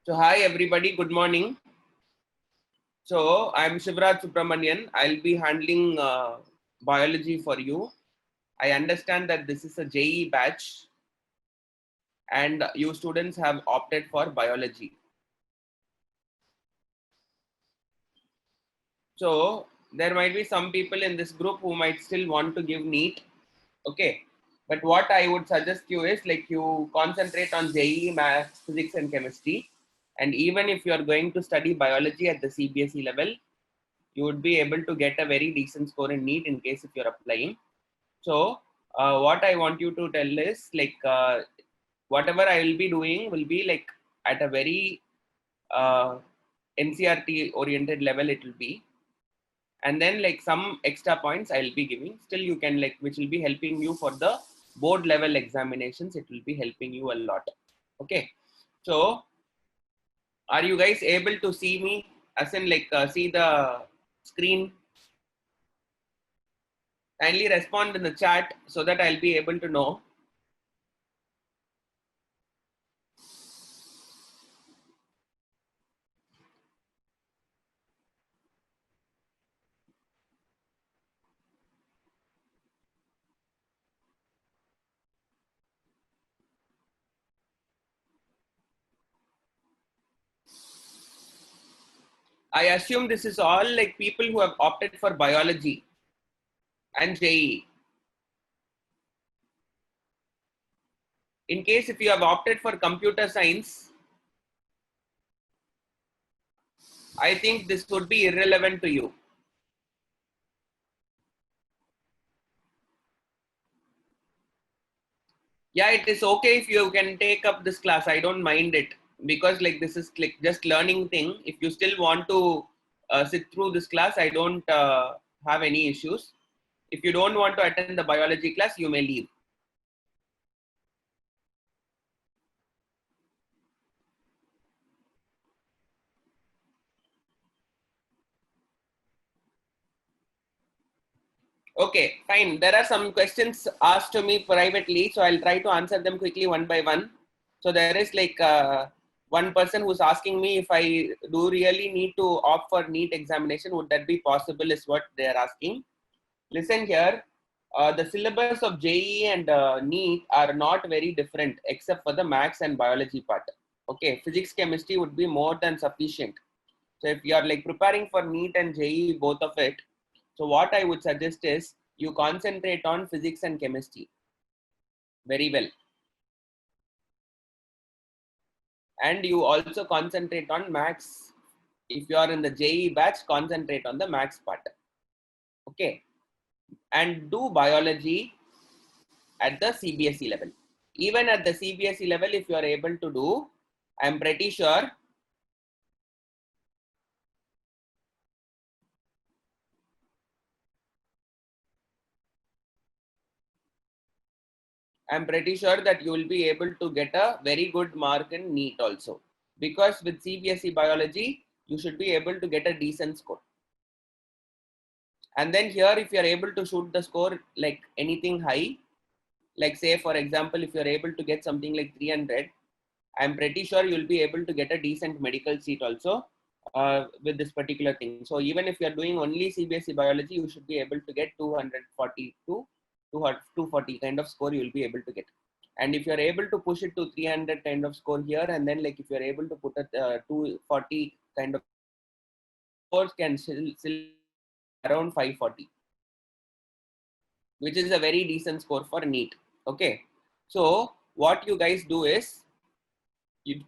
So hi everybody, good morning. So I'm Shivraj Subramanian. I'll be handling biology for you. I understand that this is a JEE batch and you students have opted for biology. So there might be some people in this group who might still want to give NEET. Okay. But what I would suggest you is like you concentrate on JEE, maths, physics and chemistry. And even if you are going to study biology at the CBSE level, you would be able to get a very decent score in NEET in case if you're applying. So what I want you to tell is like whatever I will be doing will be like at a very NCRT oriented level it will be, and then like some extra points I will be giving. Still you can like which will be helping you for the board level examinations. It will be helping you a lot. Okay, so are you guys able to see me? As in like see the screen? Kindly respond in the chat so that I'll be able to know. I assume this is all like people who have opted for biology and JEE. In case if you have opted for computer science, I think this would be irrelevant to you. Yeah, it is okay if you can take up this class. I don't mind it because like this is like just learning thing. If you still want to sit through this class, I don't have any issues. If you don't want to attend the biology class, you may leave. Okay, fine. There are some questions asked to me privately, so I'll try to answer them quickly one by one. So there is like one person who's asking me if I do really need to opt for NEET examination. Would that be possible? Is what they are asking. Listen here. The syllabus of JEE and NEET are not very different except for the maths and biology part. Okay, physics, chemistry would be more than sufficient. So if you are like preparing for NEET and JEE, both of it, so what I would suggest is you concentrate on physics and chemistry very well. And you also concentrate on maths. If you are in the JEE batch, concentrate on the maths part. Okay. And do biology at the CBSE level. Even at the CBSE level, if you are able to do, I'm pretty sure that you will be able to get a very good mark in NEET also. Because with CBSE biology, you should be able to get a decent score. And then here, if you are able to shoot the score like anything high, like say, for example, if you're able to get something like 300, I'm pretty sure you'll be able to get a decent medical seat also with this particular thing. So even if you're doing only CBSE biology, you should be able to get 240 to 240 kind of score you'll be able to get. And if you're able to push it to 300 kind of score here, and then like if you're able to put a 240 kind of scores can still around 540. Which is a very decent score for NEET. Okay. So what you guys do is,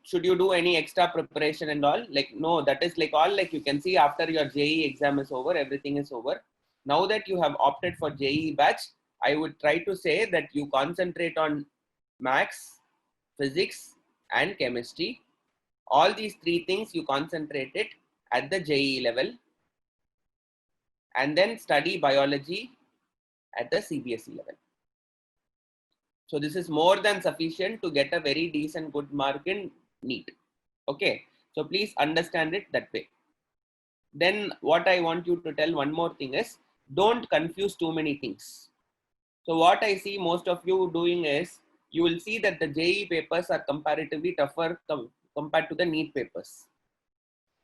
should you do any extra preparation and all? Like, no, that is like all like you can see after your JEE exam is over, everything is over. Now that you have opted for JEE batch, I would try to say that you concentrate on maths, physics and chemistry. All these three things you concentrate it at the JEE level, and then study biology at the CBSE level. So this is more than sufficient to get a very decent good mark in NEET. Okay. So please understand it that way. Then what I want you to tell one more thing is don't confuse too many things. So what I see most of you doing is you will see that the JEE papers are comparatively tougher compared to the NEET papers.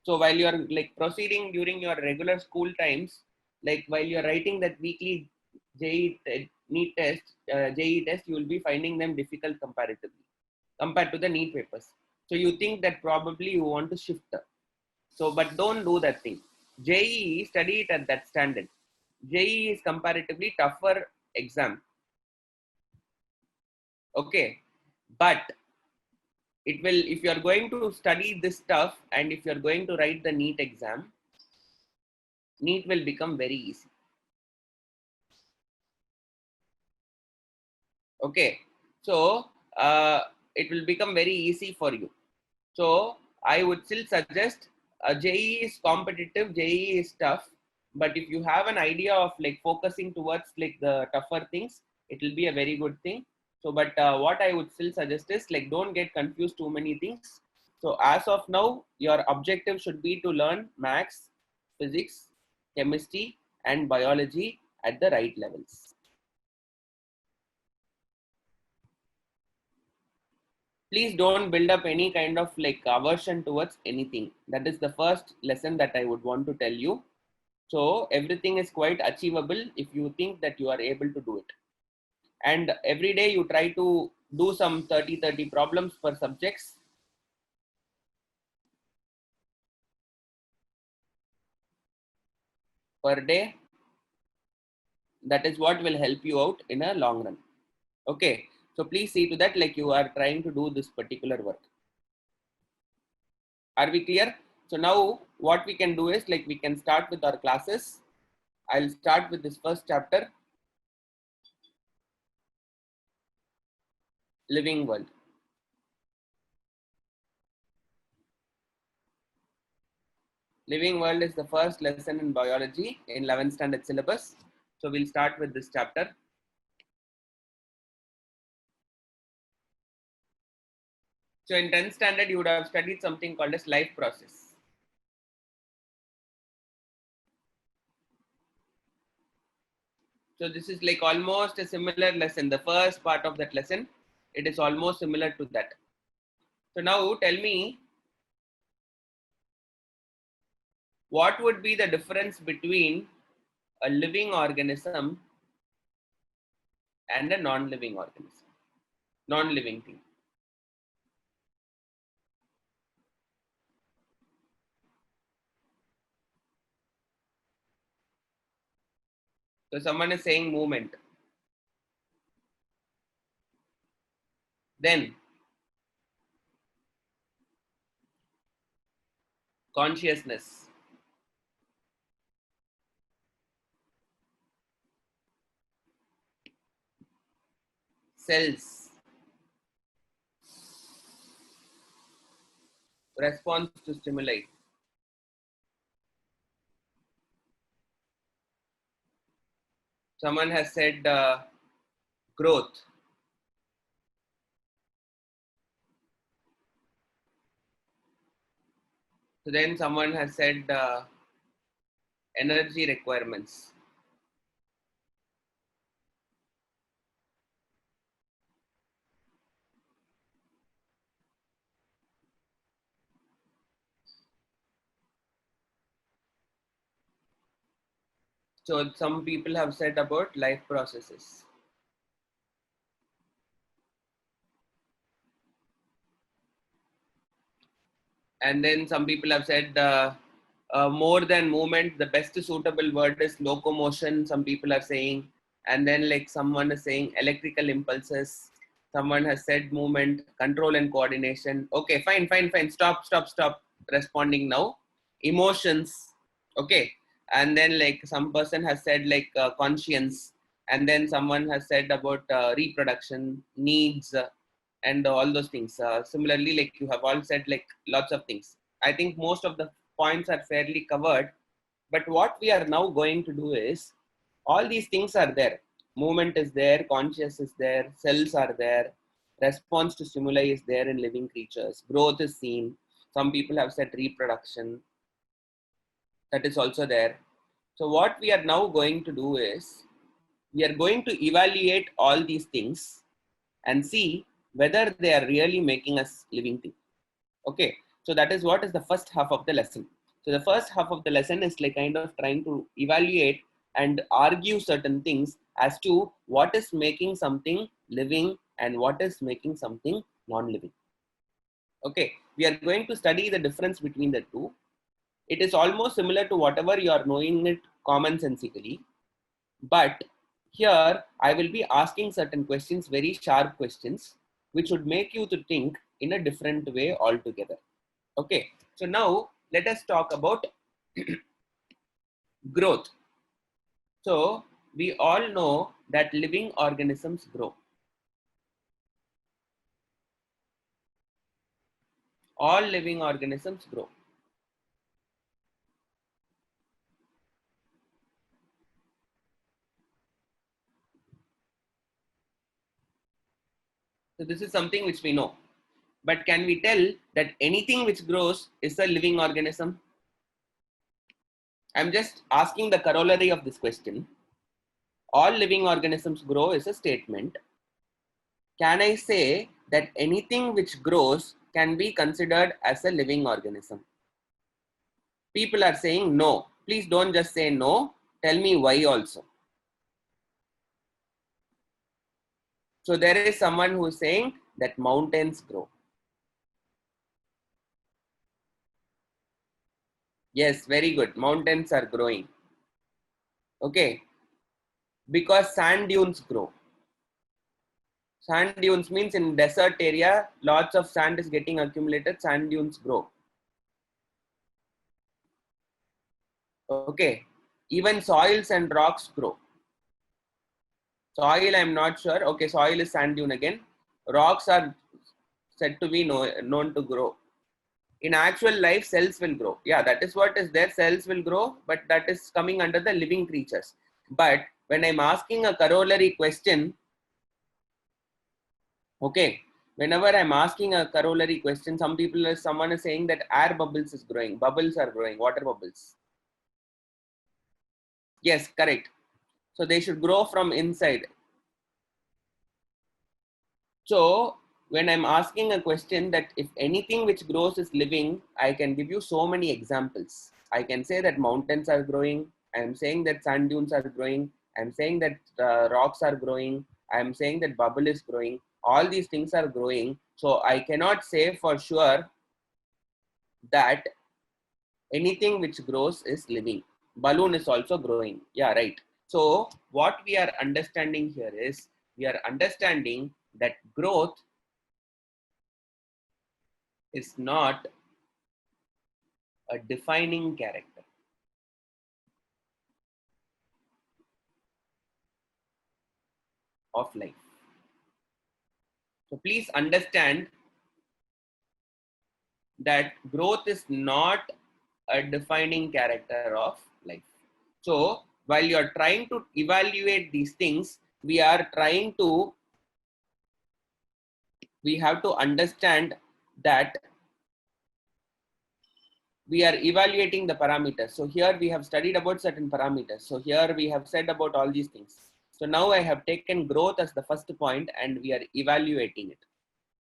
So while you are like proceeding during your regular school times, like while you are writing that weekly NEET test, JEE test, you will be finding them difficult comparatively compared to the NEET papers. So you think that probably you want to shift. So, but don't do that thing. JEE, study it at that standard. JEE is comparatively tougher exam. Okay, but it will, if you are going to study this stuff and if you are going to write the NEET exam, NEET will become very easy. Okay, so it will become very easy for you. So I would still suggest JEE is competitive, JEE is tough, but if you have an idea of like focusing towards like the tougher things, it will be a very good thing. So, but what I would still suggest is like don't get confused too many things. So as of now, your objective should be to learn maths, physics, chemistry, and biology at the right levels. Please don't build up any kind of like aversion towards anything. That is the first lesson that I would want to tell you. So everything is quite achievable if you think that you are able to do it. And every day you try to do some 30 problems per subjects. Per day. That is what will help you out in a long run. Okay. So please see to that like you are trying to do this particular work. Are we clear? So now what we can do is like we can start with our classes. I'll start with this first chapter, Living World. Living World is the first lesson in biology in 11th standard syllabus. So we'll start with this chapter. So in 10th standard, you would have studied something called as life process. So this is like almost a similar lesson. The first part of that lesson, it is almost similar to that. So now tell me, what would be the difference between a living organism and a non-living organism, non-living thing? So someone is saying movement. Then consciousness. Cells. Response to stimuli. Someone has said growth. So then someone has said energy requirements. So some people have said about life processes. And then some people have said more than movement, the best suitable word is locomotion, some people are saying. And then like someone is saying electrical impulses. Someone has said movement, control and coordination. Okay, fine. Stop responding now. Emotions. Okay. And then like some person has said like conscience. And then someone has said about reproduction, needs, and all those things. Similarly, like you have all said like lots of things. I think most of the points are fairly covered. But what we are now going to do is all these things are there. Movement is there, conscious is there, cells are there, response to stimuli is there in living creatures, growth is seen. Some people have said reproduction, that is also there. So what we are now going to do is we are going to evaluate all these things and see whether they are really making us living things. Okay, so that is what is the first half of the lesson. So the first half of the lesson is like kind of trying to evaluate and argue certain things as to what is making something living and what is making something non-living. Okay, we are going to study the difference between the two. It is almost similar to whatever you are knowing it commonsensically, but here I will be asking certain questions, very sharp questions, which would make you to think in a different way altogether. Okay, so now let us talk about growth. So we all know that living organisms grow. All living organisms grow. So this is something which we know. But can we tell that anything which grows is a living organism? I'm just asking the corollary of this question. All living organisms grow is a statement. Can I say that anything which grows can be considered as a living organism? People are saying no. Please don't just say no. Tell me why also. So there is someone who is saying that mountains grow. Yes, very good. Mountains are growing. Okay. Because sand dunes grow. Sand dunes means in desert area, lots of sand is getting accumulated. Sand dunes grow. Okay. Even soils and rocks grow. Soil, I'm not sure. Okay, soil is sand dune again. Rocks are said to be known to grow. In actual life, cells will grow. Yeah, that is what is there. Cells will grow, but that is coming under the living creatures. But when I'm asking a corollary question, okay, whenever I'm asking a corollary question, someone is saying that air bubbles is growing. Bubbles are growing, water bubbles. Yes, correct. So they should grow from inside. So when I'm asking a question that if anything which grows is living, I can give you so many examples. I can say that mountains are growing. I'm saying that sand dunes are growing. I'm saying that rocks are growing. I'm saying that bubble is growing. All these things are growing. So I cannot say for sure that anything which grows is living. Balloon is also growing. Yeah, right. So what we are understanding here is we are understanding that growth is not a defining character of life. So please understand that growth is not a defining character of life. So while you are trying to evaluate these things, we have to understand that we are evaluating the parameters. So here we have studied about certain parameters. So here we have said about all these things. So now I have taken growth as the first point and we are evaluating it.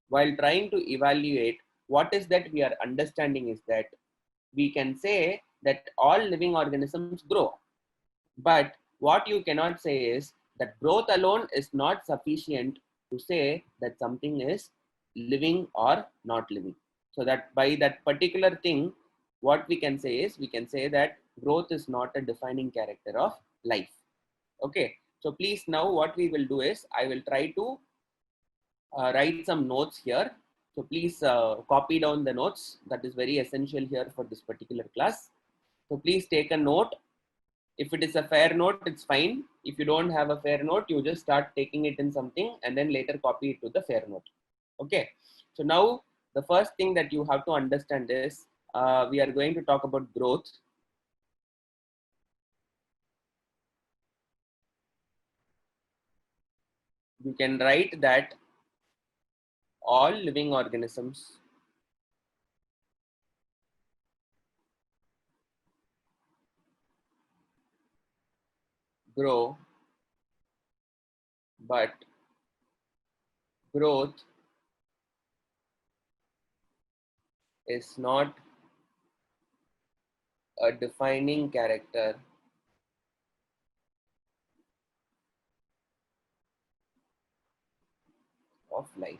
While trying to evaluate, what is that we are understanding is that we can say that all living organisms grow. But what you cannot say is that growth alone is not sufficient to say that something is living or not living. So that by that particular thing, what we can say is we can say that growth is not a defining character of life. Okay. So please now what we will do is I will try to write some notes here. So please copy down the notes. That is very essential here for this particular class. So please take a note. If it is a fair note, it's fine. If you don't have a fair note, you just start taking it in something and then later copy it to the fair note. Okay. So now the first thing that you have to understand is we are going to talk about growth. You can write that all living organisms grow, but growth is not a defining character of life.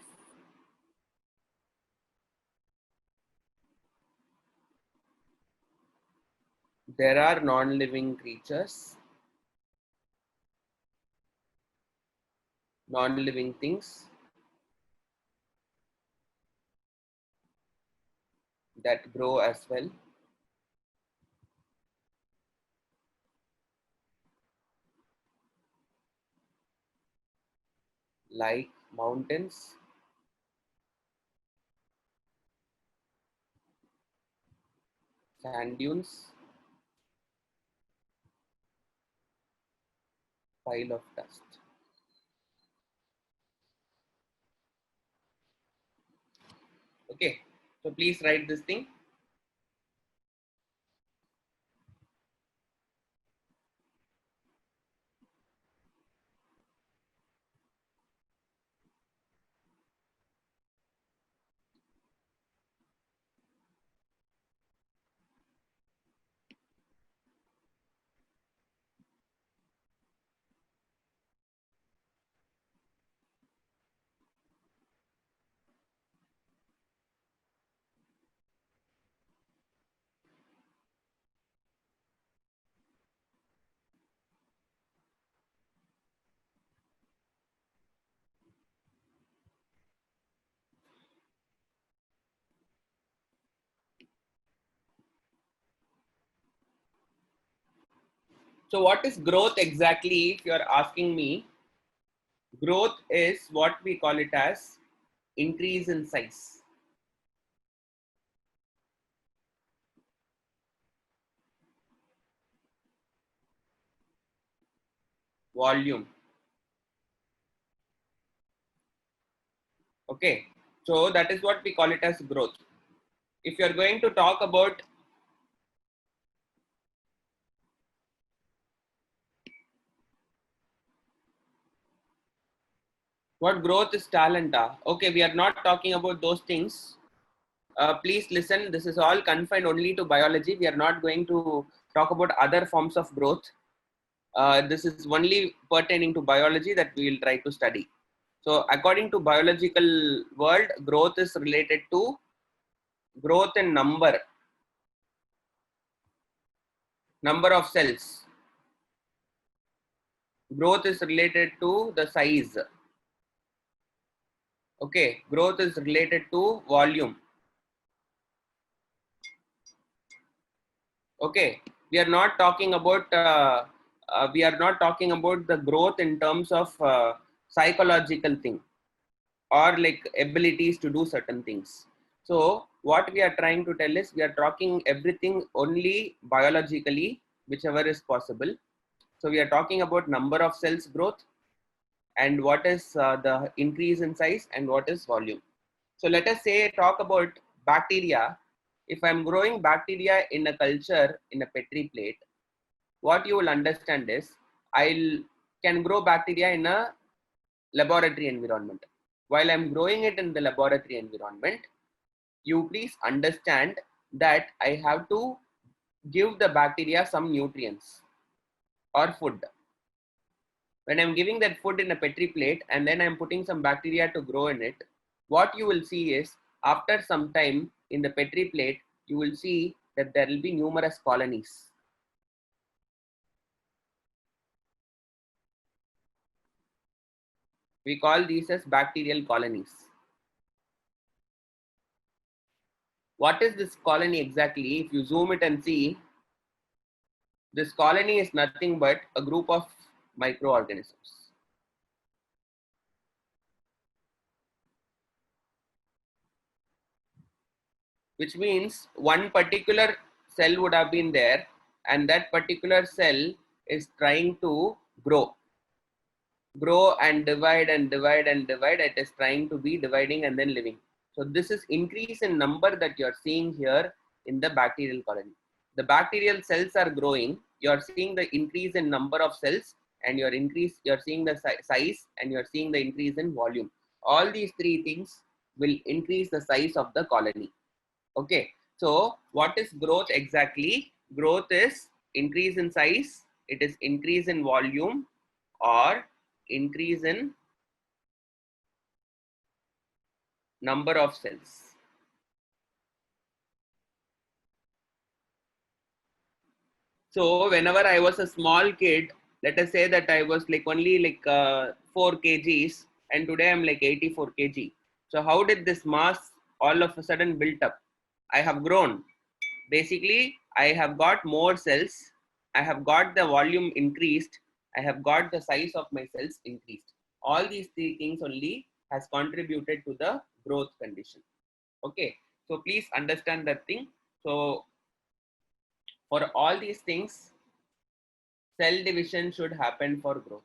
There are non-living creatures, non-living things that grow as well, like mountains, sand dunes, pile of dust. Okay, so please write this thing. So what is growth exactly? If you're asking me, growth is what we call it as increase in size. Volume. Okay, so that is what we call it as growth. If you're going to talk about what growth is talent, okay, we are not talking about those things. Please listen, this is all confined only to biology. We are not going to talk about other forms of growth. This is only pertaining to biology that we will try to study. So according to biological world, growth is related to growth in number of cells. Growth is related to the size. Okay, growth is related to volume. Okay, we are not talking about the growth in terms of psychological thing or like abilities to do certain things. So what we are trying to tell is we are talking everything only biologically, whichever is possible. So we are talking about number of cells growth and what is the increase in size and what is volume. So let us say talk about bacteria. If I'm growing bacteria in a culture in a Petri plate, what you will understand is I can grow bacteria in a laboratory environment. While I'm growing it in the laboratory environment, you please understand that I have to give the bacteria some nutrients or food. When I'm giving that food in a Petri plate and then I'm putting some bacteria to grow in it, what you will see is after some time in the Petri plate, you will see that there will be numerous colonies. We call these as bacterial colonies. What is this colony exactly? If you zoom it and see, this colony is nothing but a group of microorganisms. Which means one particular cell would have been there and that particular cell is trying to grow and divide and divide and divide. It is trying to be dividing and then living. So this is increase in number that you are seeing here in the bacterial colony. The bacterial cells are growing. You are seeing the increase in number of cells and you're seeing the size and you're seeing the increase in volume. All these three things will increase the size of the colony. Okay, so what is growth exactly? Growth is increase in size, it is increase in volume, or increase in number of cells. So whenever I was a small kid, let us say that I was like only like 4 kgs, and today I'm like 84 kg. So how did this mass all of a sudden built up? I have grown. Basically, I have got more cells. I have got the volume increased. I have got the size of my cells increased. All these three things only has contributed to the growth condition. Okay. So please understand that thing. So for all these things, cell division should happen for growth.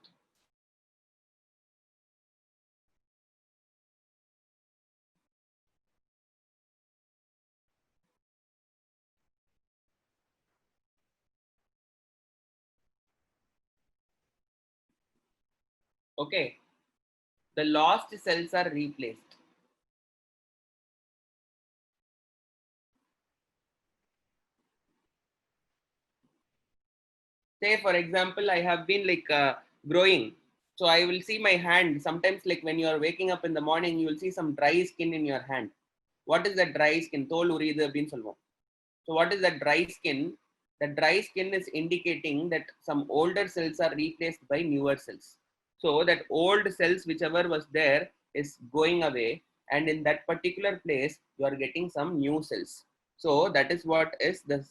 Okay. The lost cells are replaced. Say for example, I have been like growing, so I will see my hand sometimes, like when you are waking up in the morning, you will see some dry skin in your hand. What is that dry skin? Tol uriyudu appdinu solvom. So what is that dry skin? The dry skin is indicating that some older cells are replaced by newer cells. So that old cells whichever was there is going away, and in that particular place you are getting some new cells. So that is what is the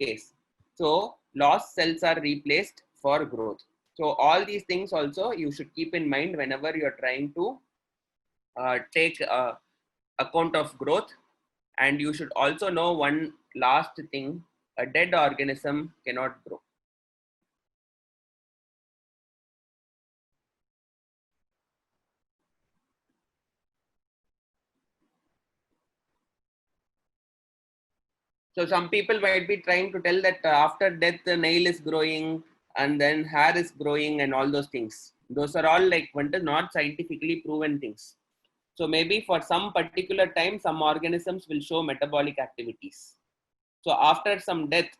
case. So lost cells are replaced for growth. So all these things also you should keep in mind whenever you are trying to take account of growth. And you should also know one last thing: a dead organism cannot grow. So some people might be trying to tell that after death the nail is growing and then hair is growing and all those things. Those are all like not scientifically proven things. So maybe for some particular time some organisms will show metabolic activities. So after some death,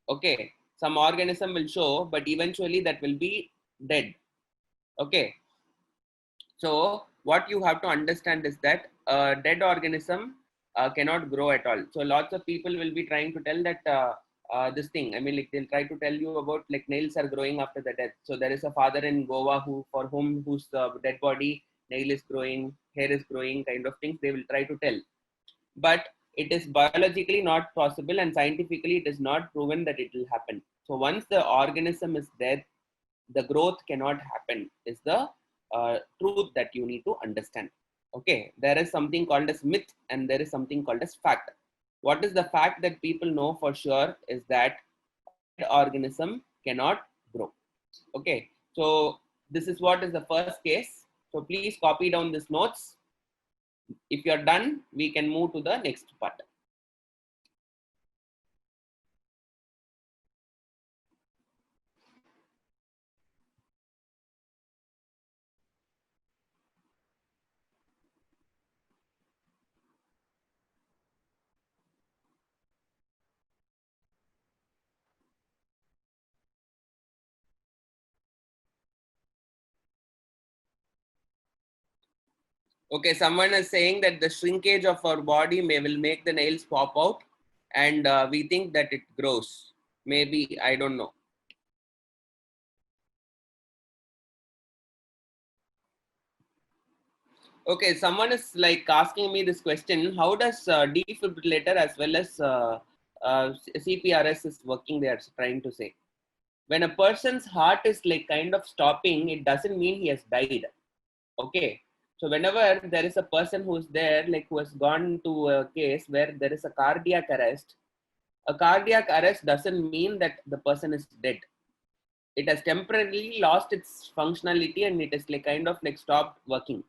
okay, some organism will show, but eventually that will be dead. Okay. So what you have to understand is that a dead organism cannot grow at all. So lots of people will be trying to tell that this thing. I mean, like they'll try to tell you about like nails are growing after the death. So there is a father in Goa whose dead body nail is growing, hair is growing, kind of things they will try to tell. But it is biologically not possible, and scientifically it is not proven that it will happen. So once the organism is dead, the growth cannot happen is the truth that you need to understand. Okay, there is something called as myth and there is something called as fact. What is the fact that people know for sure is that organism cannot grow. Okay, so this is what is the first case. So please copy down these notes. If you are done, we can move to the next part. Okay, someone is saying that the shrinkage of our body will make the nails pop out, and we think that it grows. Maybe, I don't know. Okay, someone is like asking me this question: how does defibrillator as well as CPRS is working? They are trying to say, when a person's heart is like kind of stopping, it doesn't mean he has died. Okay, so whenever there is a person who's there, like who has gone to a case where there is a cardiac arrest, a cardiac arrest doesn't mean that the person is dead. It has temporarily lost its functionality and it is like kind of like stopped working.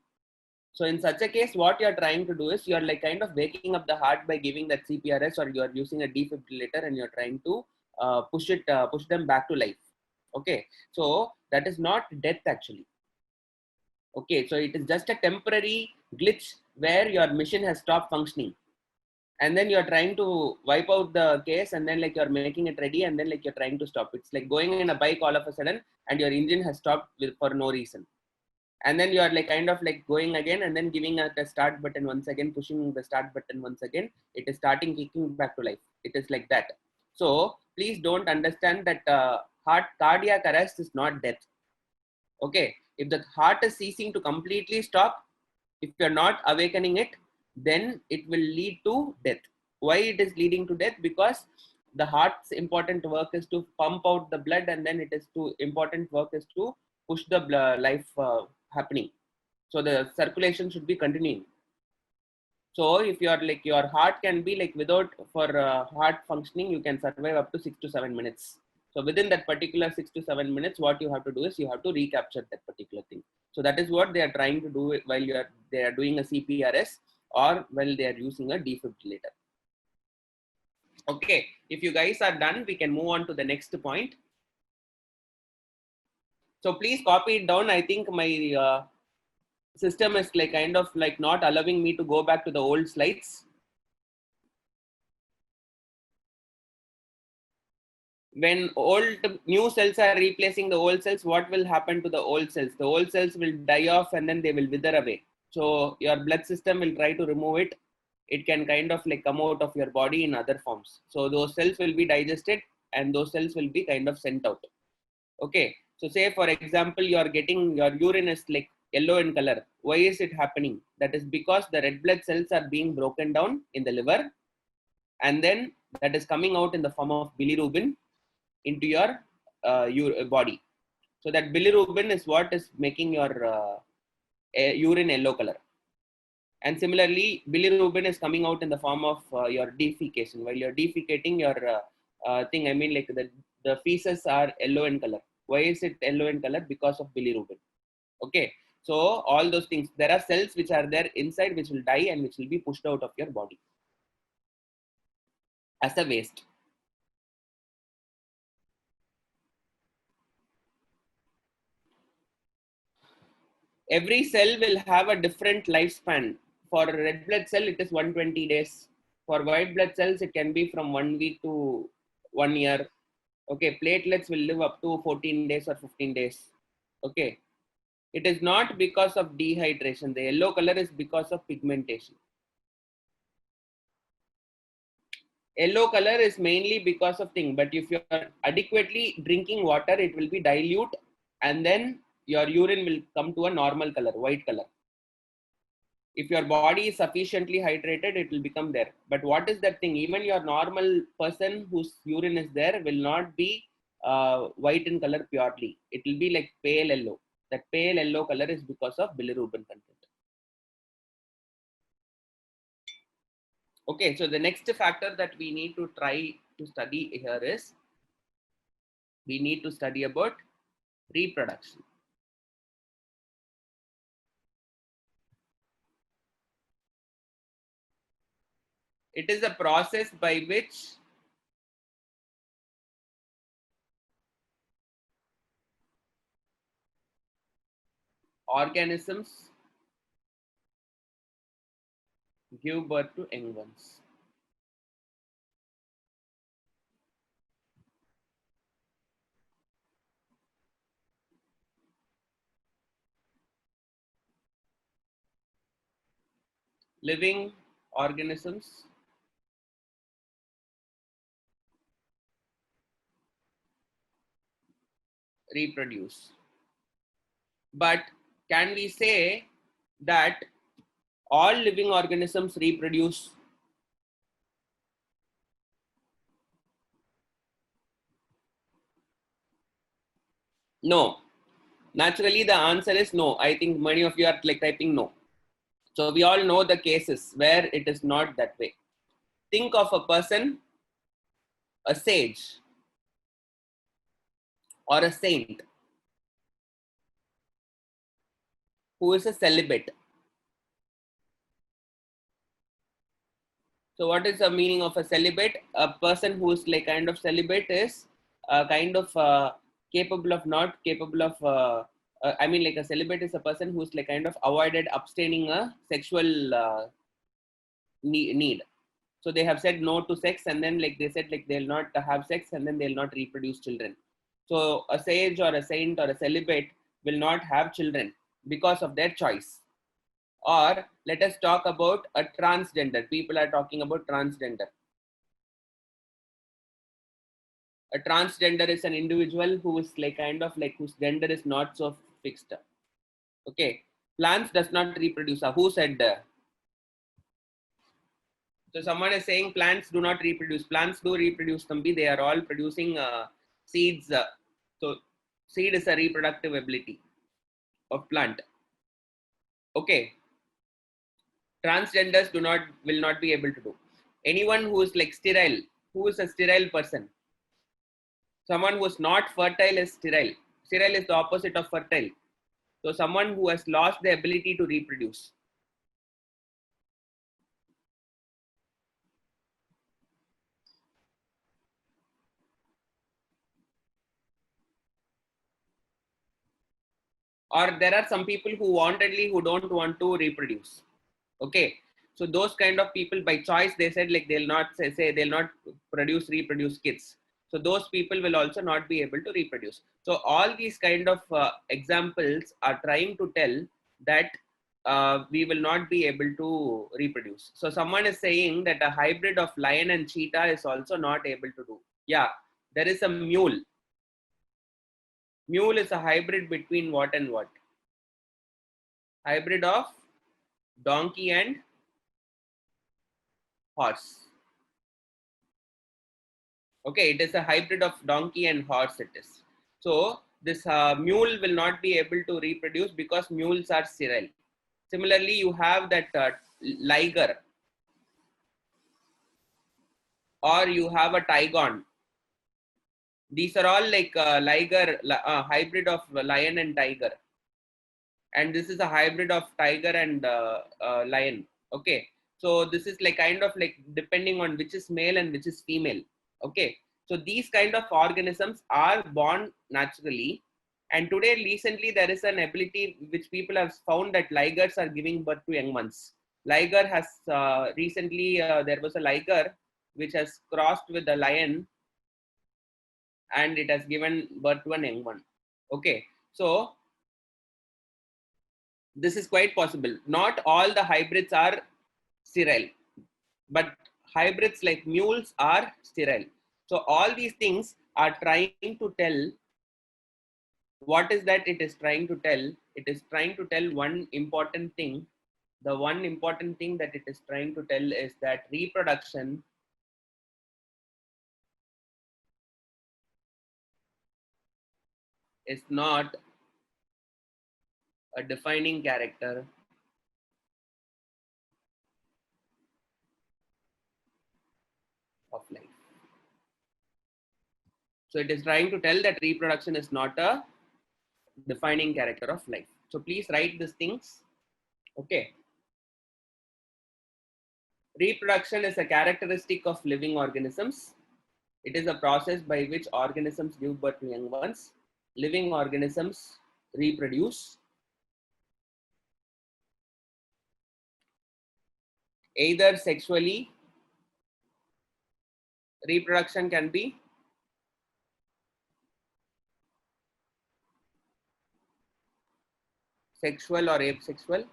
So in such a case, what you're trying to do is you're like kind of waking up the heart by giving that CPRS, or you're using a defibrillator and you're trying to push them back to life. Okay, so that is not death actually. Okay, so it is just a temporary glitch where your machine has stopped functioning. and then you're trying to wipe out the case, and then like you're making it ready, and then like you're trying to stop. It's like going in a bike all of a sudden and your engine has stopped for no reason, and then you are like kind of like going again and then giving the start button once again, pushing the start button once again, it is starting kicking back to life. It is like that. So please don't understand that heart cardiac arrest is not death. Okay, if the heart is ceasing to completely stop, if you're not awakening it, then it will lead to death. Why it is leading to death? Because the heart's important work is to pump out the blood, and then it is to important work is to push the life happening. So the circulation should be continuing. So if you are like your heart can be like without for heart functioning, you can survive up to 6 to 7 minutes. So within that particular 6 to 7 minutes, what you have to do is you have to recapture that particular thing. So that is what they are trying to do while they are doing a CPRS or while they are using a defibrillator. Okay, if you guys are done, we can move on to the next point. So please copy it down. I think my system is like kind of like not allowing me to go back to the old slides. When new cells are replacing the old cells, what will happen to the old cells? The old cells will die off and then they will wither away. So your blood system will try to remove it. It can kind of like come out of your body in other forms. So those cells will be digested and those cells will be kind of sent out. Okay. So say for example, you are getting your urine is like yellow in color. Why is it happening? That is because the red blood cells are being broken down in the liver, and then that is coming out in the form of bilirubin into your body. So that bilirubin is what is making your urine yellow color. And similarly, bilirubin is coming out in the form of your defecation. While you're defecating your thing, I mean like the feces are yellow in color. Why is it yellow in color? Because of bilirubin. Okay. So all those things, there are cells which are there inside which will die and which will be pushed out of your body as a waste. Every cell will have a different lifespan. For red blood cell, it is 120 days. For white blood cells, it can be from 1 week to 1 year. Okay, platelets will live up to 14 days or 15 days. Okay, it is not because of dehydration. The yellow color is because of pigmentation. Yellow color is mainly because of thing, but if you are adequately drinking water, it will be dilute, and then your urine will come to a normal color, white color. If your body is sufficiently hydrated, it will become there. But what is that thing? Even your normal person whose urine is there will not be white in color purely. It will be like pale yellow. That pale yellow color is because of bilirubin content. Okay, so the next factor that we need to try to study here is we need to study about reproduction. It is a process by which organisms give birth to young ones. Living organisms reproduce. But can we say that all living organisms reproduce? No. Naturally, the answer is no. I think many of you are like typing no. So we all know the cases where it is not that way. Think of a person, a sage or a saint who is a celibate. So what is the meaning of a celibate? A person who is like kind of celibate is kind of capable of not capable of I mean like a celibate is a person who's like kind of avoided abstaining a sexual need. So they have said no to sex, and then like they said like they'll not have sex, and then they'll not reproduce children. So a sage or a saint or a celibate will not have children because of their choice. Or let us talk about a transgender. People are talking about transgender. A transgender is an individual who is like kind of like whose gender is not so fixed. Okay, plants does not reproduce. Who said? So someone is saying plants do not reproduce. Plants do reproduce, Thambi. They are all producing seeds. So seed is a reproductive ability of plant. Okay, transgenders will not be able to do. Anyone who is like sterile, who is a sterile person, someone who is not fertile is sterile. Sterile is the opposite of fertile. So someone who has lost the ability to reproduce. Or there are some people who don't want to reproduce. Okay, so those kind of people by choice, they said like they'll not say they'll not reproduce kids. So those people will also not be able to reproduce. So all these kind of examples are trying to tell that we will not be able to reproduce. So someone is saying that a hybrid of lion and cheetah is also not able to do. Yeah, there is a mule. Mule is a hybrid between what and what? Hybrid of donkey and horse. Okay, it is a hybrid of donkey and horse it is. So this mule will not be able to reproduce because mules are sterile. Similarly, you have that liger, or you have a tigon. These are all like liger, hybrid of lion and tiger. And this is a hybrid of tiger and lion. Okay, so this is like kind of like depending on which is male and which is female. Okay, so these kind of organisms are born naturally, and today recently there is an ability which people have found that ligers are giving birth to young ones. Liger has recently there was a liger which has crossed with the lion, and it has given birth to an young one. Okay, so this is quite possible. Not all the hybrids are sterile, but hybrids like mules are sterile. So all these things are trying to tell, what is that it is trying to tell? It is trying to tell one important thing. The one important thing that it is trying to tell is that reproduction is not a defining character of life. So it is trying to tell that reproduction is not a defining character of life. So please write these things. Okay. Reproduction is a characteristic of living organisms. It is a process by which organisms give birth to young ones. Living organisms reproduce either sexually, reproduction can be sexual or asexual.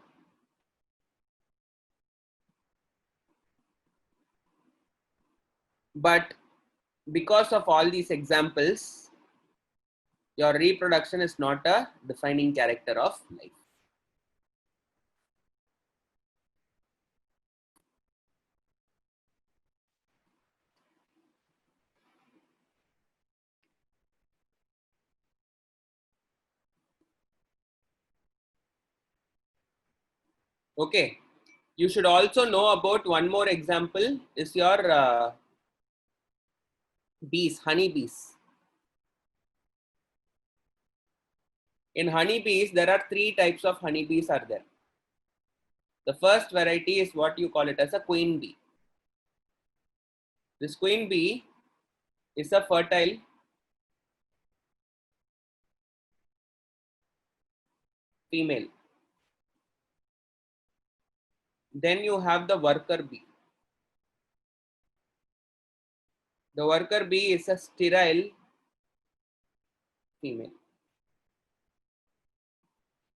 But because of all these examples, your reproduction is not a defining character of life. Okay. You should also know about one more example is your bees, honey bees. In honeybees, there are three types of honeybees are there. The first variety is what you call it as a queen bee. This queen bee is a fertile female. Then you have the worker bee. The worker bee is a sterile female.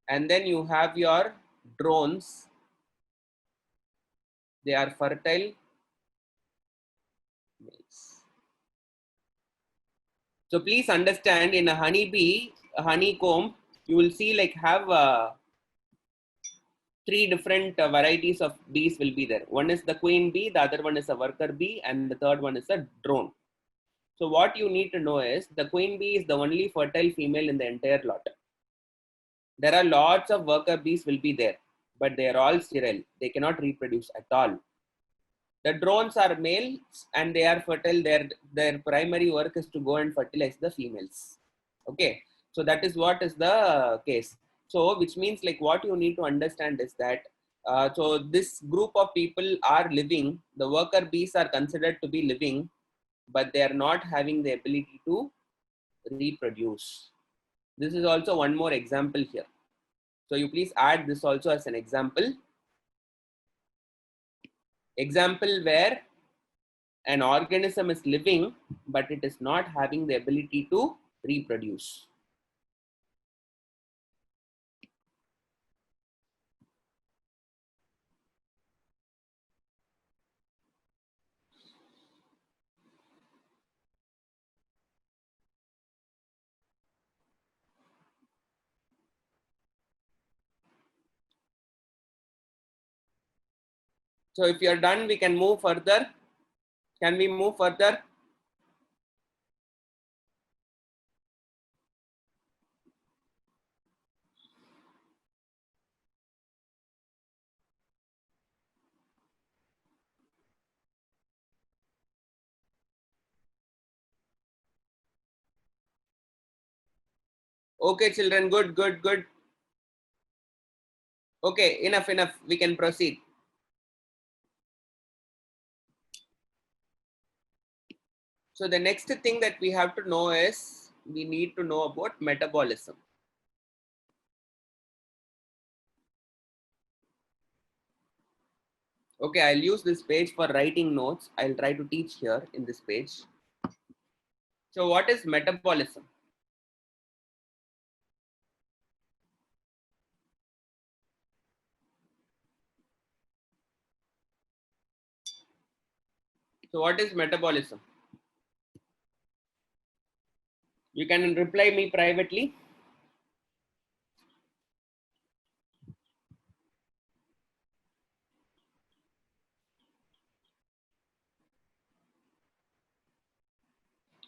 And then you have your drones. They are fertile males. So please understand, in a honeybee, a honeycomb, you will see like have three different varieties of bees will be there. One is the queen bee, the other one is a worker bee, and the third one is a drone. So what you need to know is the queen bee is the only fertile female in the entire lot. There are lots of worker bees will be there, but they are all sterile. They cannot reproduce at all. The drones are males and they are fertile. Their primary work is to go and fertilize the females. Okay, so that is what is the case. So which means like what you need to understand is that so this group of people are living. The worker bees are considered to be living, but they are not having the ability to reproduce. This is also one more example here. So you please add this also as an example. Example where an organism is living, but it is not having the ability to reproduce. So if you are done, we can move further. Can we move further? Okay, children, good, good, good. Okay, enough, enough. We can proceed. So the next thing that we have to know is we need to know about metabolism. Okay, I'll use this page for writing notes. I'll try to teach here in this page. So what is metabolism? So what is metabolism? You can reply me privately.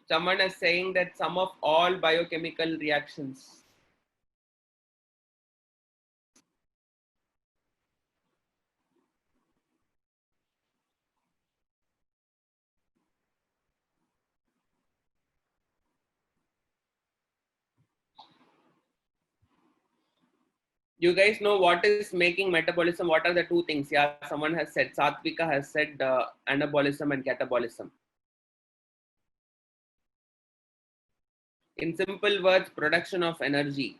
Someone is saying that sum of all biochemical reactions. You guys know what is making metabolism? What are the two things? Yeah, someone has said, Satvika has said anabolism and catabolism. In simple words, production of energy.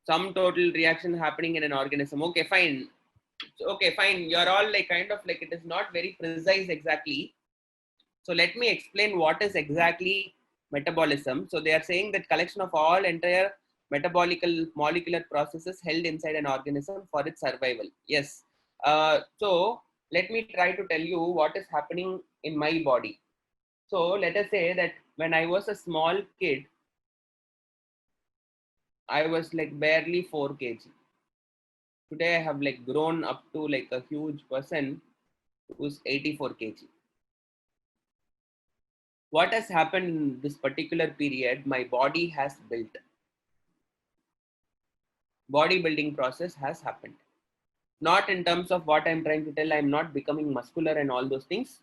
Some total reaction happening in an organism. Okay, fine. Okay, fine. You're all like kind of like it is not very precise exactly. So let me explain what is exactly metabolism. So they are saying that collection of all entire metabolical molecular processes held inside an organism for its survival. Yes. So let me try to tell you what is happening in my body. So let us say that when I was a small kid, I was like barely 4 kg. Today I have like grown up to like a huge person who's 84 kg. What has happened in this particular period? My body has built. Bodybuilding process has happened. Not in terms of what I'm trying to tell, I'm not becoming muscular and all those things.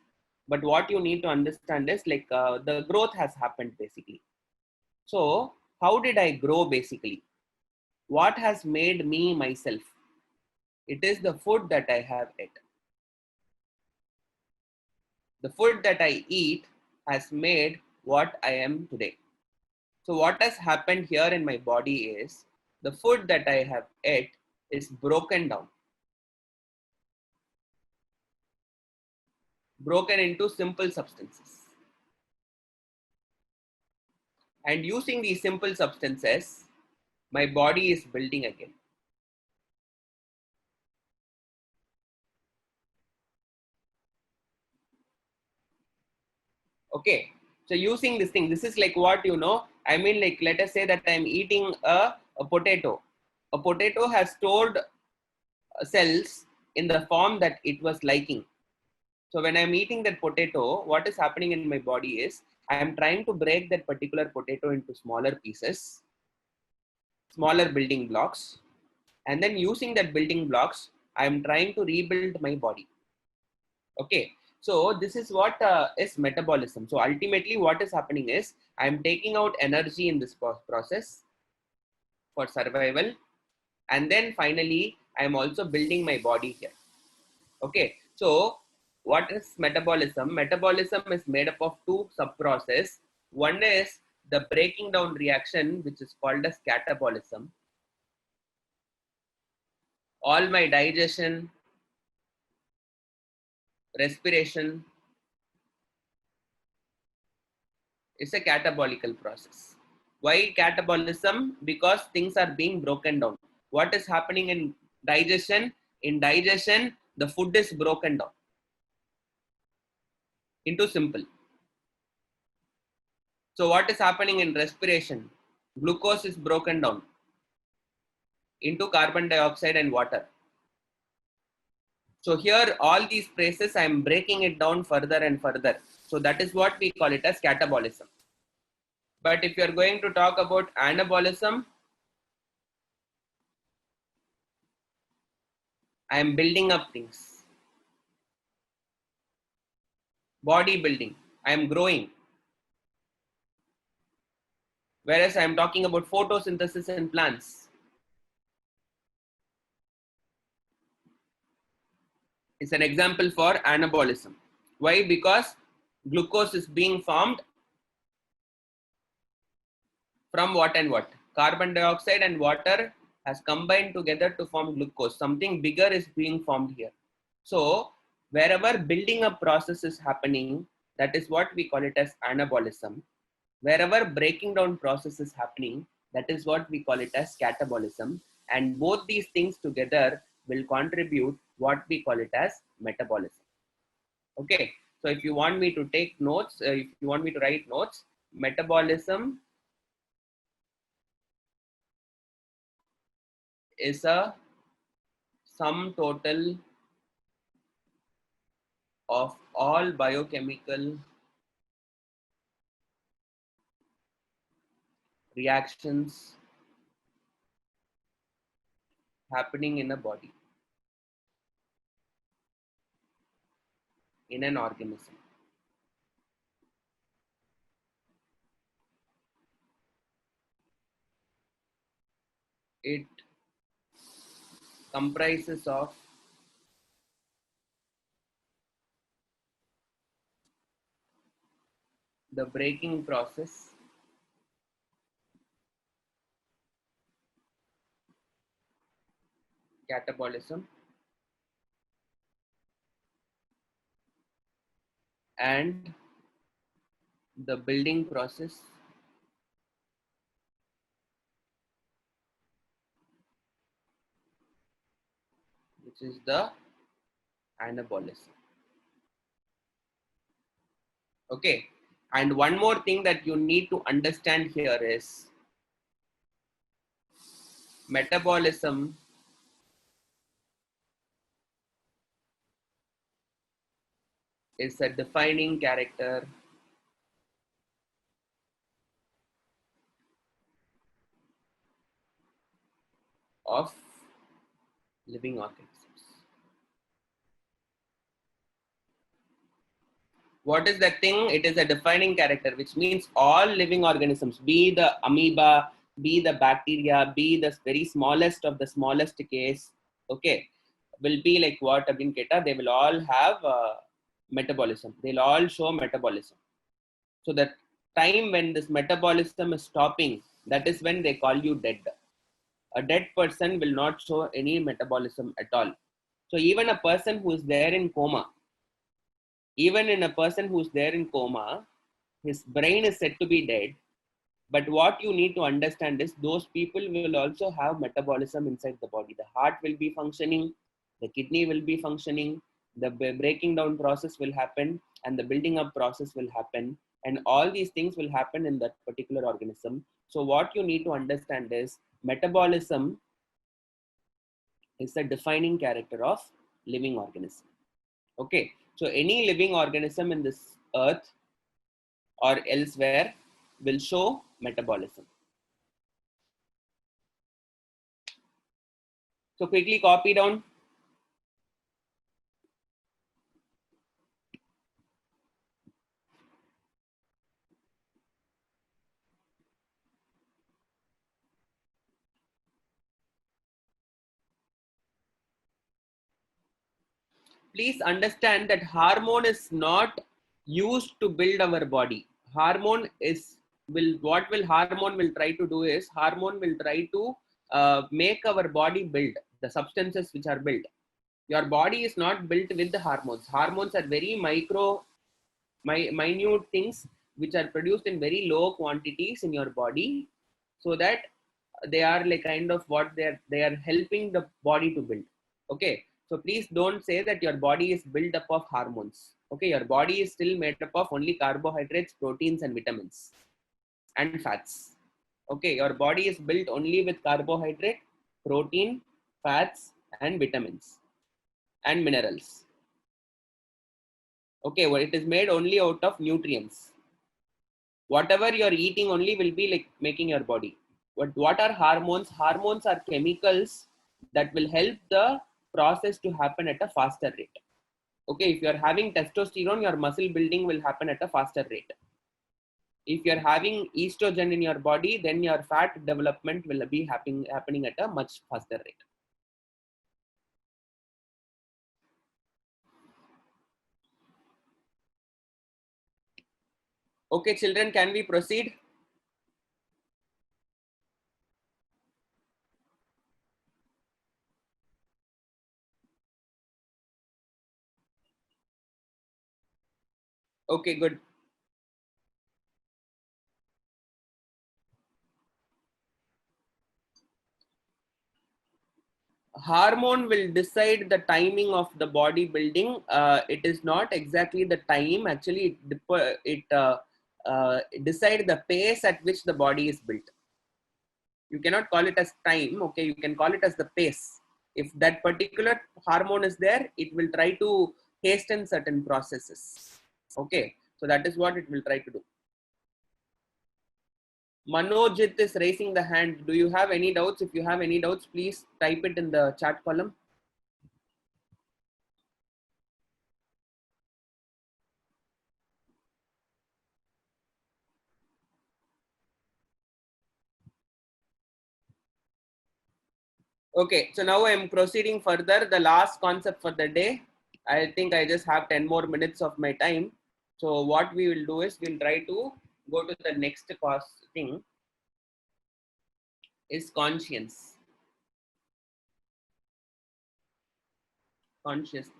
But what you need to understand is like the growth has happened basically. So how did I grow basically? What has made me myself? It is the food that I have ate. The food that I eat has made what I am today. So what has happened here in my body is the food that I have ate is broken down. broken into simple substances. And using these simple substances, my body is building again. Okay, so using this thing, this is like what you know. I mean, like let us say that I'm eating a potato. A potato has stored cells in the form that it was liking. So when I'm eating that potato, what is happening in my body is I am trying to break that particular potato into smaller pieces, smaller building blocks, and then using that building blocks, I am trying to rebuild my body. Okay, so this is what is metabolism. So ultimately, what is happening is I am taking out energy in this process for survival, and then finally, I am also building my body here. Okay, so what is metabolism? Metabolism is made up of two sub-processes. One is the breaking down reaction, which is called as catabolism. All my digestion, respiration is a catabolical process. Why catabolism? Because things are being broken down. What is happening in digestion? In digestion, the food is broken down into simple. So what is happening in respiration? Glucose is broken down into carbon dioxide and water. So here all these phrases I am breaking it down further and further. So that is what we call it as catabolism. But if you are going to talk about anabolism, I am building up things. Body building, I am growing. Whereas I am talking about photosynthesis in plants. It's an example for anabolism. Why? Because glucose is being formed from what and what? Carbon dioxide and water has combined together to form glucose. Something bigger is being formed here. So wherever building up process is happening, that is what we call it as anabolism. Wherever breaking down process is happening, that is what we call it as catabolism. And both these things together will contribute what we call it as metabolism. Okay, so if you want me to take notes, if you want me to write notes, metabolism is a sum total of all biochemical reactions happening in a body, in an organism. It comprises of the breaking process, catabolism, and the building process, which is the anabolism. Okay, and one more thing that you need to understand here is metabolism is a defining character of living organisms. What is that thing? It is a defining character, which means all living organisms, be the amoeba, be the bacteria, be the very smallest of the smallest case, okay, will be like what Abhin Keta, they will all have metabolism. They'll all show metabolism. So the time when this metabolism is stopping, that is when they call you dead. A dead person will not show any metabolism at all. So even a person who is there in coma, Even in a person who's there in coma, his brain is said to be dead. But what you need to understand is those people will also have metabolism inside the body. The heart will be functioning, the kidney will be functioning, the breaking down process will happen, and the building up process will happen. And all these things will happen in that particular organism. So what you need to understand is metabolism is the defining character of living organism. Okay, so any living organism in this earth or elsewhere will show metabolism. So quickly copy down. Please understand that hormone is not used to build our body. Hormone is will hormone will try to do is hormone will try to make our body build the substances which are built. Your body is not built with the hormones. Hormones are very minute things which are produced in very low quantities in your body, so that they are like kind of what they are helping the body to build. Okay, so please don't say that your body is built up of hormones. Okay, your body is still made up of only carbohydrates, proteins, and vitamins and fats. Okay, your body is built only with carbohydrate, protein, fats, and vitamins and minerals. Okay, well, it is made only out of nutrients. Whatever you're eating only will be like making your body. What are hormones? Hormones are chemicals that will help the process to happen at a faster rate. Okay, if you're having testosterone, your muscle building will happen at a faster rate. If you're having estrogen in your body, then your fat development will be happening at a much faster rate. Okay, children, can we proceed? Okay, good. Hormone will decide the timing of the bodybuilding. It is not exactly the time. Actually, it decide the pace at which the body is built. You cannot call it as time. Okay, you can call it as the pace. If that particular hormone is there, it will try to hasten certain processes. Okay, so that is what it will try to do. Manojit is raising the hand. Do you have any doubts? If you have any doubts, please type it in the chat column. Okay, so now I'm proceeding further. The last concept for the day. I think I just have 10 more minutes of my time. So what we will do is we'll try to go to the next thing is conscience, consciousness.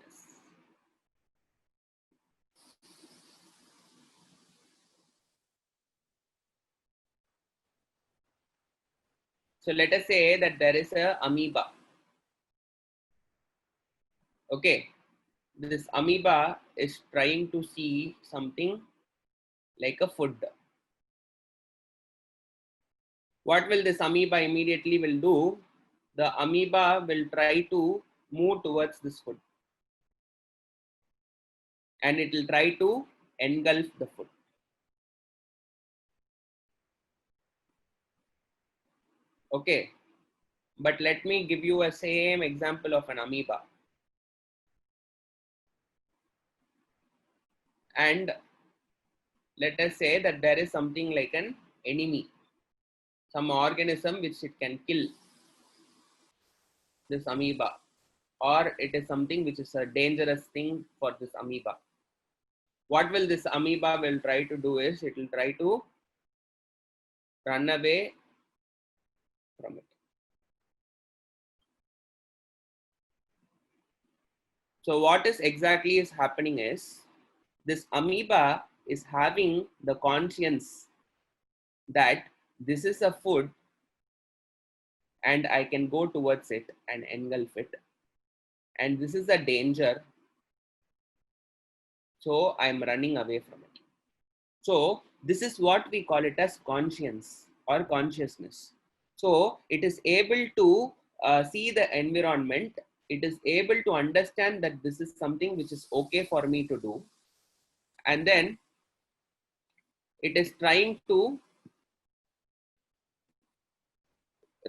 So let us say that there is a amoeba. Okay, this amoeba is trying to see something like a food. What will this amoeba immediately will do? The amoeba will try to move towards this food, and it will try to engulf the food. Okay, but let me give you a same example of an amoeba. And let us say that there is something like an enemy, some organism which it can kill this amoeba, or it is something which is a dangerous thing for this amoeba. What will this amoeba will try to do is it will try to run away from it. So what is exactly is happening is this amoeba is having the conscience that this is a food and I can go towards it and engulf it. And this is a danger. So I'm running away from it. So this is what we call it as conscience or consciousness. So it is able to see the environment. It is able to understand that this is something which is okay for me to do. And then it is trying to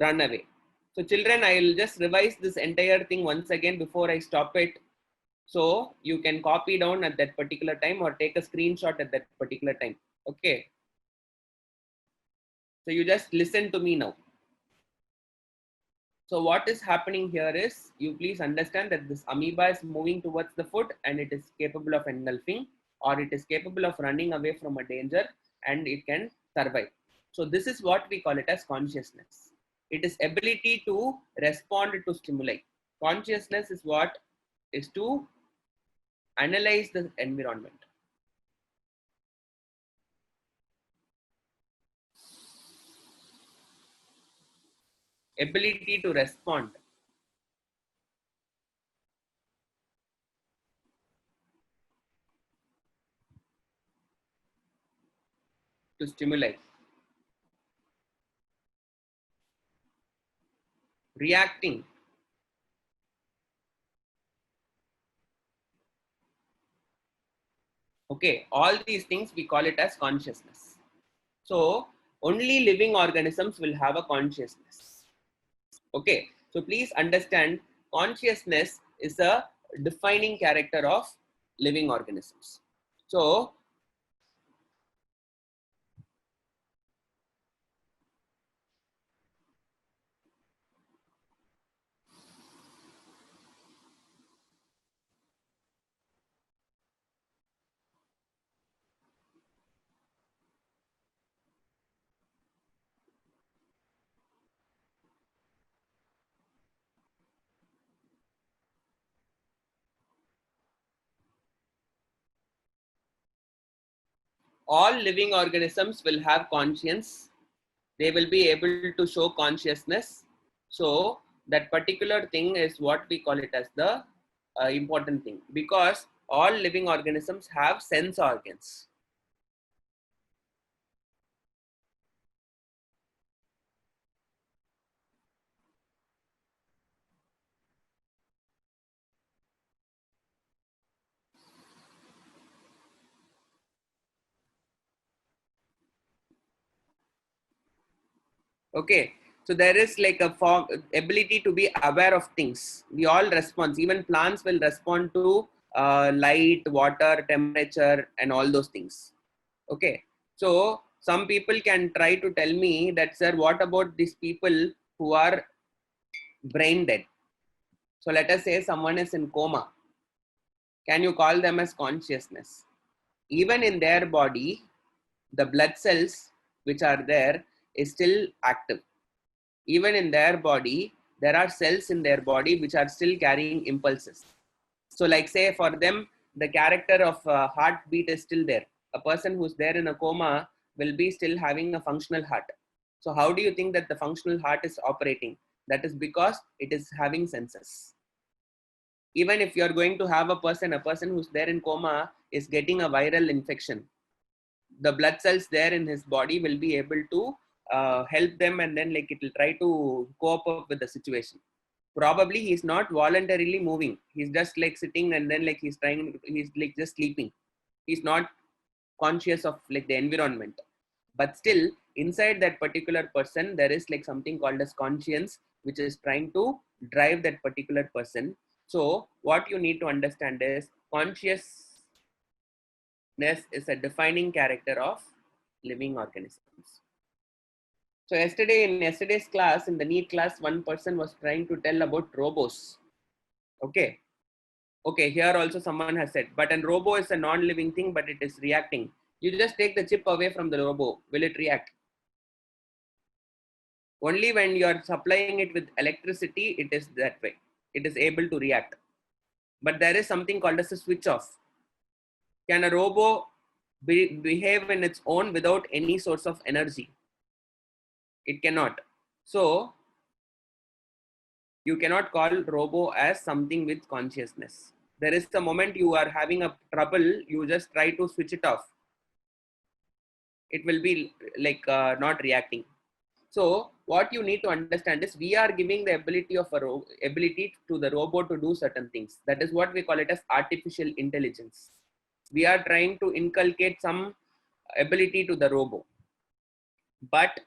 run away. So children, I will just revise this entire thing once again before I stop it. So you can copy down at that particular time or take a screenshot at that particular time. Okay. So you just listen to me now. So what is happening here is, you please understand that this amoeba is moving towards the food and it is capable of engulfing, or it is capable of running away from a danger, and it can survive. So this is what we call it as consciousness. It is ability to respond to stimuli. Consciousness is what is to analyze the environment. Ability to respond to stimuli. Reacting. Okay, all these things we call it as consciousness. So only living organisms will have a consciousness. Okay, so please understand, consciousness is a defining character of living organisms. So all living organisms will have conscience. They will be able to show consciousness. So that particular thing is what we call it as the important thing, because all living organisms have sense organs. Okay, so there is like a form ability to be aware of things. We all respond. Even plants will respond to light, water, temperature, and all those things. Okay, so some people can try to tell me that, sir, what about these people who are brain dead? So let us say someone is in coma. Can you call them as consciousness? Even in their body, the blood cells which are there is still active. Even in their body, there are cells in their body which are still carrying impulses. So like say for them, the character of heartbeat is still there. A person who's there in a coma will be still having a functional heart. So how do you think that the functional heart is operating? That is because it is having senses. Even if you're going to have a person who's there in coma is getting a viral infection, the blood cells there in his body will be able to help them, and then like it will try to cope up with the situation. Probably he's not voluntarily moving, he's just like sitting, and then like he's like just sleeping. He's not conscious of like the environment, but still inside that particular person there is like something called as conscience, which is trying to drive that particular person. So what you need to understand is, consciousness is a defining character of living organisms. So in yesterday's class, in the NEET class, one person was trying to tell about robos. Okay. Okay, here also someone has said, but a robo is a non-living thing, but it is reacting. You just take the chip away from the robo, will it react? Only when you are supplying it with electricity, it is that way. It is able to react. But there is something called as a switch off. Can a robo behave in its own without any source of energy? It cannot. So you cannot call robo as something with consciousness. There is the moment you are having a trouble, you just try to switch it off. It will be like not reacting. So what you need to understand is we are giving the ability of ability to the robot to do certain things. That is what we call it as artificial intelligence. We are trying to inculcate some ability to the robo, but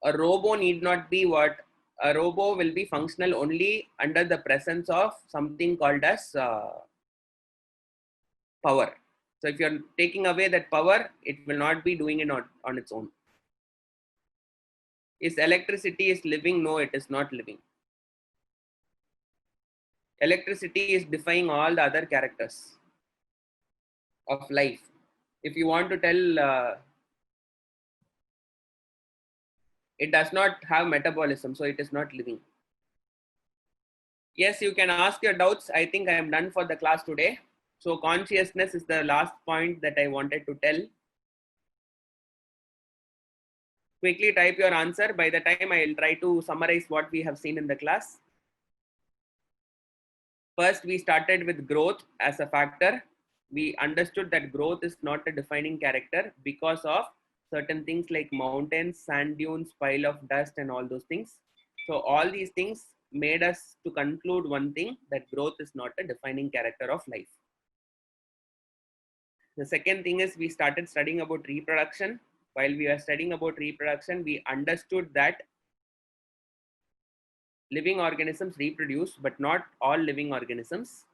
a robo need not be what a robo will be functional only under the presence of something called as power. So if you're taking away that power, it will not be doing it on its own. Is electricity is living? No, it is not living. Electricity is defying all the other characters of life. If you want to tell, it does not have metabolism, so it is not living. Yes, you can ask your doubts. I think I am done for the class today. So consciousness is the last point that I wanted to tell. Quickly type your answer. By the time I will try to summarize what we have seen in the class. First, we started with growth as a factor. We understood that growth is not a defining character because of certain things like mountains, sand dunes, pile of dust, and all those things. So all these things made us to conclude one thing, that growth is not a defining character of life. The second thing is we started studying about reproduction. While we were studying about reproduction, we understood that living organisms reproduce, but not all living organisms.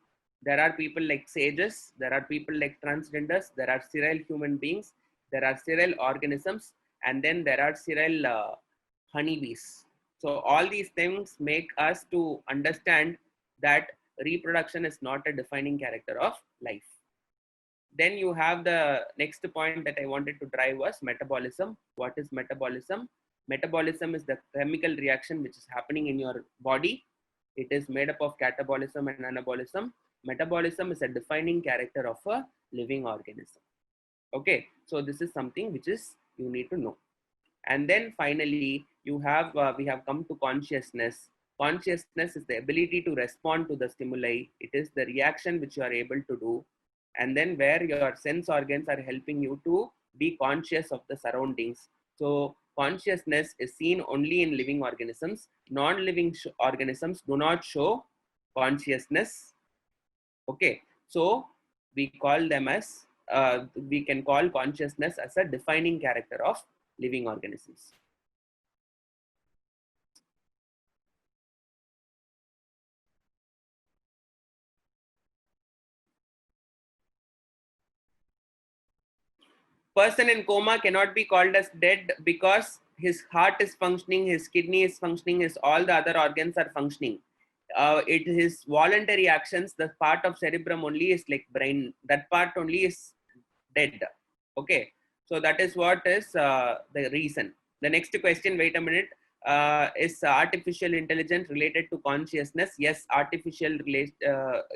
There are people like sages, there are people like transgenders, there are sterile human beings, there are sterile organisms, and then there are sterile honeybees. So all these things make us to understand that reproduction is not a defining character of life. Then you have the next point that I wanted to drive was metabolism. What is metabolism? Metabolism is the chemical reaction which is happening in your body. It is made up of catabolism and anabolism. Metabolism is a defining character of a living organism. Okay, so this is something which is you need to know. And then finally, you have we have come to consciousness. Consciousness is the ability to respond to the stimuli. It is the reaction which you are able to do, and then where your sense organs are helping you to be conscious of the surroundings. So consciousness is seen only in living organisms. Non-living organisms do not show consciousness. Okay, so we call them as we can call consciousness as a defining character of living organisms. Person in coma cannot be called as dead because his heart is functioning, his kidney is functioning, his all the other organs are functioning. It is voluntary actions. The part of cerebrum only is like brain. That part only is dead. Okay, so that is what is the reason. The next question, wait a minute, is artificial intelligence related to consciousness? Yes, artificial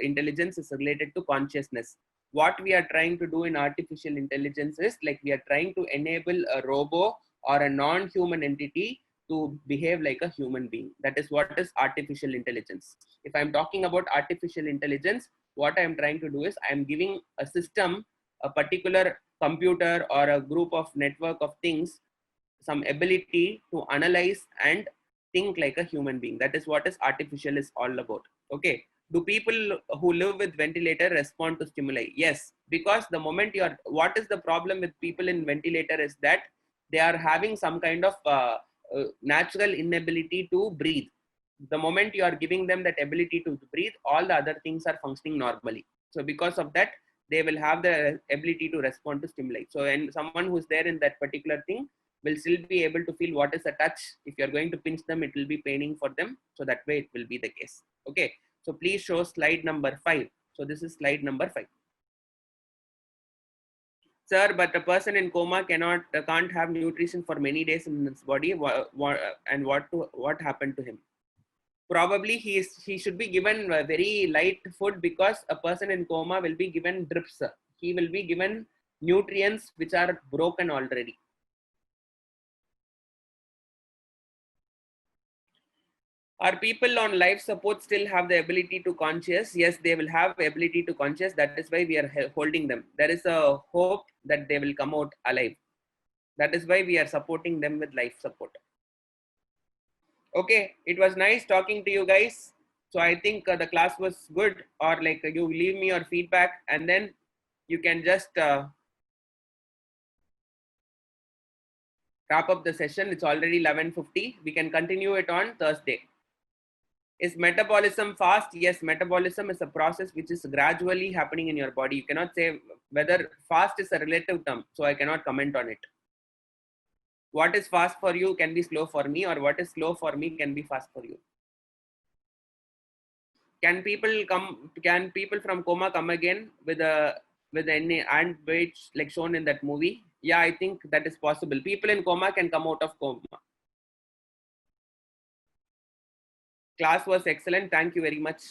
intelligence is related to consciousness. What we are trying to do in artificial intelligence is like we are trying to enable a robo or a non-human entity to behave like a human being. That is what is artificial intelligence. If I'm talking about artificial intelligence, what I'm trying to do is I'm giving a system, a particular computer or a group of network of things, some ability to analyze and think like a human being. That is what is artificial is all about. Okay, do people who live with ventilator respond to stimuli? Yes, because the moment you are, what is the problem with people in ventilator is that they are having some kind of natural inability to breathe. The moment you are giving them that ability to breathe, all the other things are functioning normally. So because of that, they will have the ability to respond to stimuli. So, and someone who's there in that particular thing will still be able to feel what is a touch. If you're going to pinch them, it will be paining for them. So that way it will be the case. Okay. So please show slide number 5. So this is slide number 5. Sir, but a person in coma can't have nutrition for many days in his body. And what happened to him? Probably he should be given very light food, because a person in coma will be given drips. he will be given nutrients which are broken already. Are people on life support still have the ability to conscious? Yes, they will have the ability to conscious. That is why we are holding them. There is a hope that they will come out alive. That is why we are supporting them with life support. Okay, it was nice talking to you guys. So I think the class was good, or like you leave me your feedback and then you can just wrap up the session. It's already 11:50. We can continue it on Thursday. Is metabolism fast? Yes, metabolism is a process which is gradually happening in your body. You cannot say whether fast is a relative term, so I cannot comment on it. What is fast for you can be slow for me, or what is slow for me can be fast for you. Can people from coma come again with any and weight like shown in that movie? Yeah, I think that is possible. People in coma can come out of coma. Class was excellent. Thank you very much.